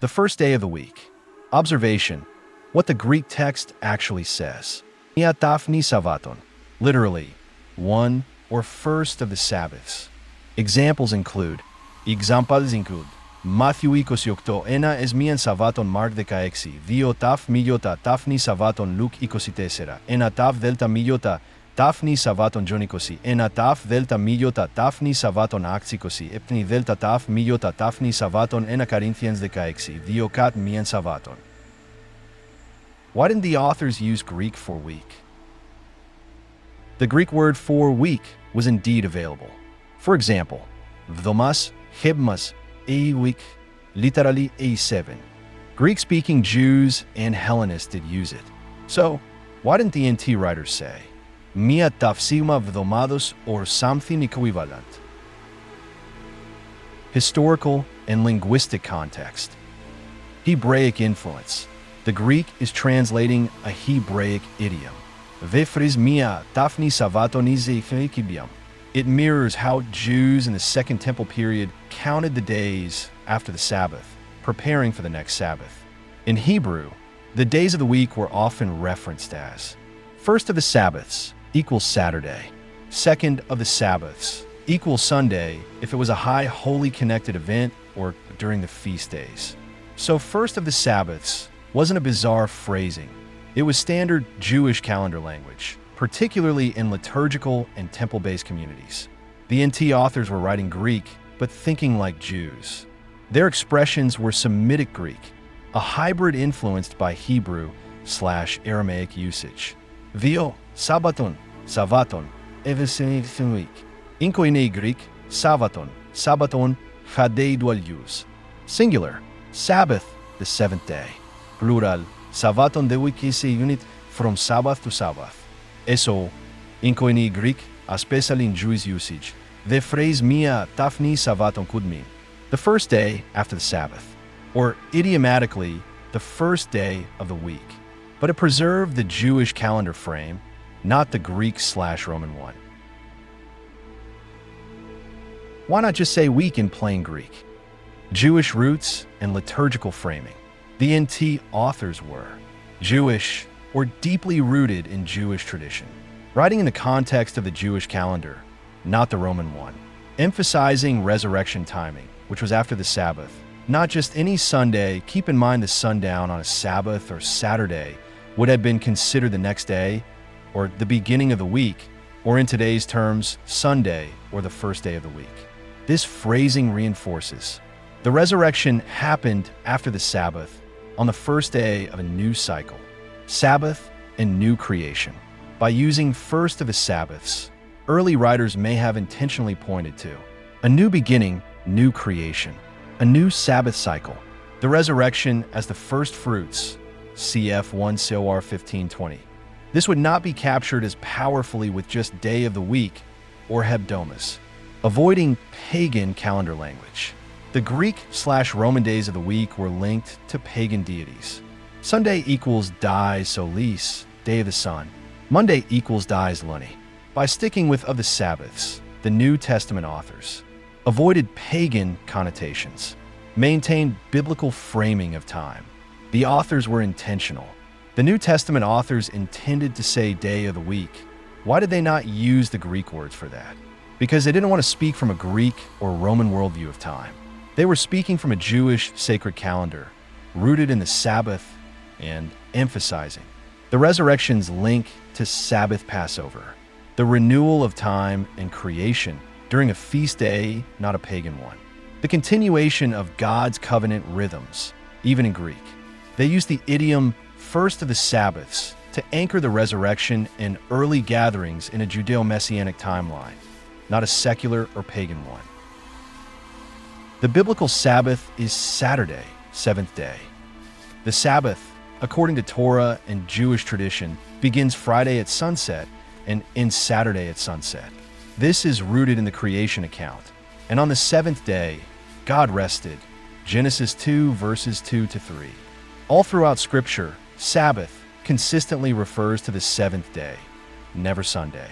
The first day of the week. Observation: what the Greek text actually says. Mia tafni Sabbathon, literally, one or first of the Sabbaths. Examples include, Matthew 28, ένα εσμίαν Sabbathon Mark 16, δύο ταφ μιλιώτα ταφνη Sabbathon Luke 24, ένα ταφ δέλτα μιλιώτα ταφνη Sabbathon John 20, ένα ταφ δέλτα μιλιώτα ταφνη Sabbathon Acts 20, επτνη δέλτα ταφ μιλιώτα ταφνη Sabbathon 1 Corinthians 16, δύο κατ μίαν Sabbathon. Why didn't the authors use Greek for week? The Greek word for week was indeed available. For example, vdomas, hebmas, a week, literally a7. Greek-speaking Jews and Hellenists did use it. So, why didn't the NT writers say, Mia tafsima vdomados or something equivalent? Historical and linguistic context. Hebraic influence. The Greek is translating a Hebraic idiom. Vefris mia tafni savatonize kibiam. It mirrors how Jews in the Second Temple period counted the days after the Sabbath, preparing for the next Sabbath. In Hebrew, the days of the week were often referenced as first of the Sabbaths equals Saturday, second of the Sabbaths equals Sunday if it was a high holy connected event or during the feast days. So first of the Sabbaths wasn't a bizarre phrasing. It was standard Jewish calendar language, particularly in liturgical and temple-based communities. The NT authors were writing Greek, but thinking like Jews. Their expressions were Semitic Greek, a hybrid influenced by Hebrew/Aramaic usage. Vio, Sabbaton, Savaton, Evesenik. Inkoine Greek, Savaton, Sabbaton, Chadei dual use. Singular, Sabbath, the seventh day. Plural, Savaton de week is a unit from Sabbath to Sabbath. Eso, in Koine Greek, especially in Jewish usage, the phrase Mia tafni Sabbathon could mean the first day after the Sabbath, or idiomatically, the first day of the week. But it preserved the Jewish calendar frame, not the Greek/Roman one. Why not just say week in plain Greek? Jewish roots and liturgical framing. The NT authors were Jewish or deeply rooted in Jewish tradition, writing in the context of the Jewish calendar, not the Roman one, emphasizing resurrection timing, which was after the Sabbath, not just any Sunday. Keep in mind the sundown on a Sabbath or Saturday would have been considered the next day, or the beginning of the week, or in today's terms, Sunday or the first day of the week. This phrasing reinforces the resurrection happened after the Sabbath on the first day of a new cycle. Sabbath and new creation. By using first of the Sabbaths, early writers may have intentionally pointed to a new beginning, new creation, a new Sabbath cycle, the resurrection as the first fruits, cf. 1 Cor 15:20. This would not be captured as powerfully with just day of the week or hebdomas, avoiding pagan calendar language. The Greek/Roman days of the week were linked to pagan deities. Sunday equals dies solis, day of the sun. Monday equals dies luni. By sticking with of the Sabbaths, the New Testament authors avoided pagan connotations, maintained biblical framing of time. The authors were intentional. The New Testament authors intended to say day of the week. Why did they not use the Greek words for that? Because they didn't want to speak from a Greek or Roman worldview of time. They were speaking from a Jewish sacred calendar, rooted in the Sabbath and emphasizing the resurrection's link to Sabbath Passover, the renewal of time and creation during a feast day, not a pagan one, the continuation of God's covenant rhythms, even in Greek. They used the idiom first of the Sabbaths to anchor the resurrection in early gatherings in a Judeo-Messianic timeline, not a secular or pagan one. The biblical Sabbath is Saturday, seventh day. The Sabbath, according to Torah and Jewish tradition, begins Friday at sunset and ends Saturday at sunset. This is rooted in the creation account. And on the seventh day, God rested. Genesis 2, verses 2-3. All throughout Scripture, Sabbath consistently refers to the seventh day, never Sunday.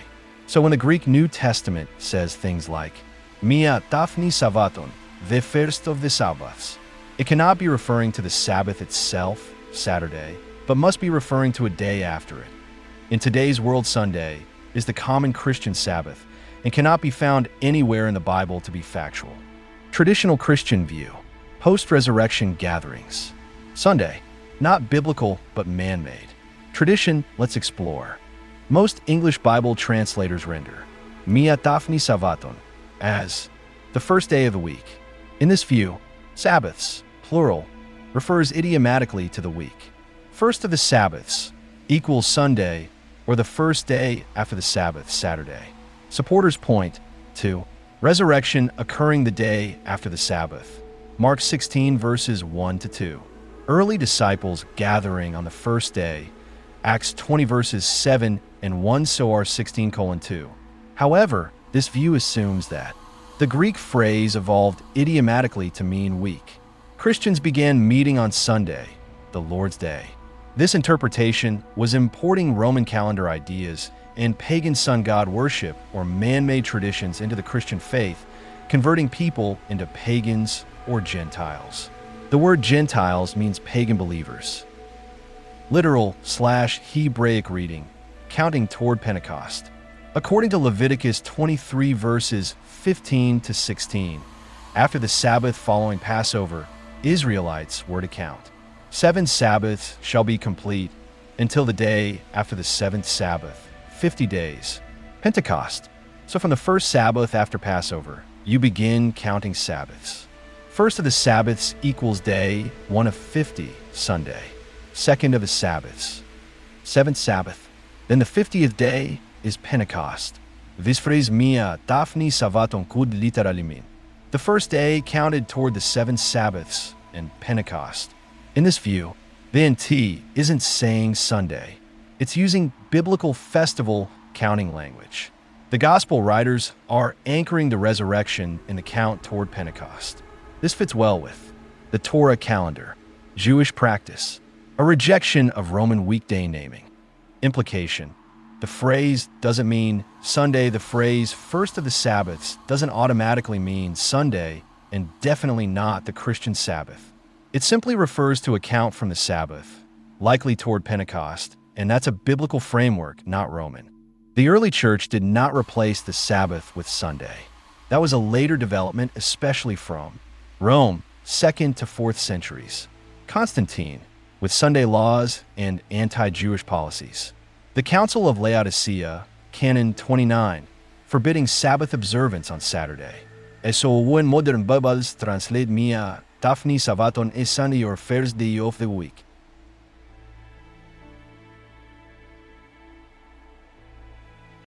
So when the Greek New Testament says things like, Mia tafni Sabbaton, the first of the Sabbaths, It cannot be referring to the Sabbath itself, Saturday, but must be referring to a day after it. In today's world, Sunday is the common Christian Sabbath and cannot be found anywhere in the Bible to be factual. Traditional Christian view, post-resurrection gatherings. Sunday, not biblical but man-made. Tradition, let's explore. Most English Bible translators render Mia Daphni Savaton as the first day of the week. In this view, Sabbaths, plural, refers idiomatically to the week. First of the Sabbaths equals Sunday, or the first day after the Sabbath, Saturday. Supporters point to resurrection occurring the day after the Sabbath. Mark 16 verses 1 to 2. Early disciples gathering on the first day. Acts 20 verses 7 and 1 Soar 16:2. However, this view assumes that the Greek phrase evolved idiomatically to mean week. Christians began meeting on Sunday, the Lord's Day. This interpretation was importing Roman calendar ideas and pagan sun god worship or man-made traditions into the Christian faith, converting people into pagans or Gentiles. The word Gentiles means pagan believers. Literal/Hebraic reading, counting toward Pentecost. According to Leviticus 23 verses 15 to 16, after the Sabbath following Passover, Israelites were to count. 7 Sabbaths shall be complete until the day after the 7th Sabbath, 50 days. Pentecost. So from the first Sabbath after Passover, you begin counting Sabbaths. First of the Sabbaths equals day 1 of 50, Sunday. Second of the Sabbaths, 7th Sabbath. Then the 50th day is Pentecost. Visfres mia Daphni Savaton kud literalimin. The first day counted toward the 7 Sabbaths and Pentecost. In this view, the NT isn't saying Sunday. It's using biblical festival counting language. The gospel writers are anchoring the resurrection in the count toward Pentecost. This fits well with the Torah calendar, Jewish practice, a rejection of Roman weekday naming. Implication: the phrase doesn't mean Sunday. The phrase first of the Sabbaths doesn't automatically mean Sunday, and definitely not the Christian Sabbath. It simply refers to a count from the Sabbath, likely toward Pentecost, and that's a biblical framework, not Roman. The early church did not replace the Sabbath with Sunday. That was a later development, especially from Rome, 2nd to 4th centuries. Constantine, with Sunday laws and anti-Jewish policies. The Council of Laodicea, Canon 29, forbidding Sabbath observance on Saturday. So when modern Bibles translate Mia Daphni Savaton is Sunday or first day of the week.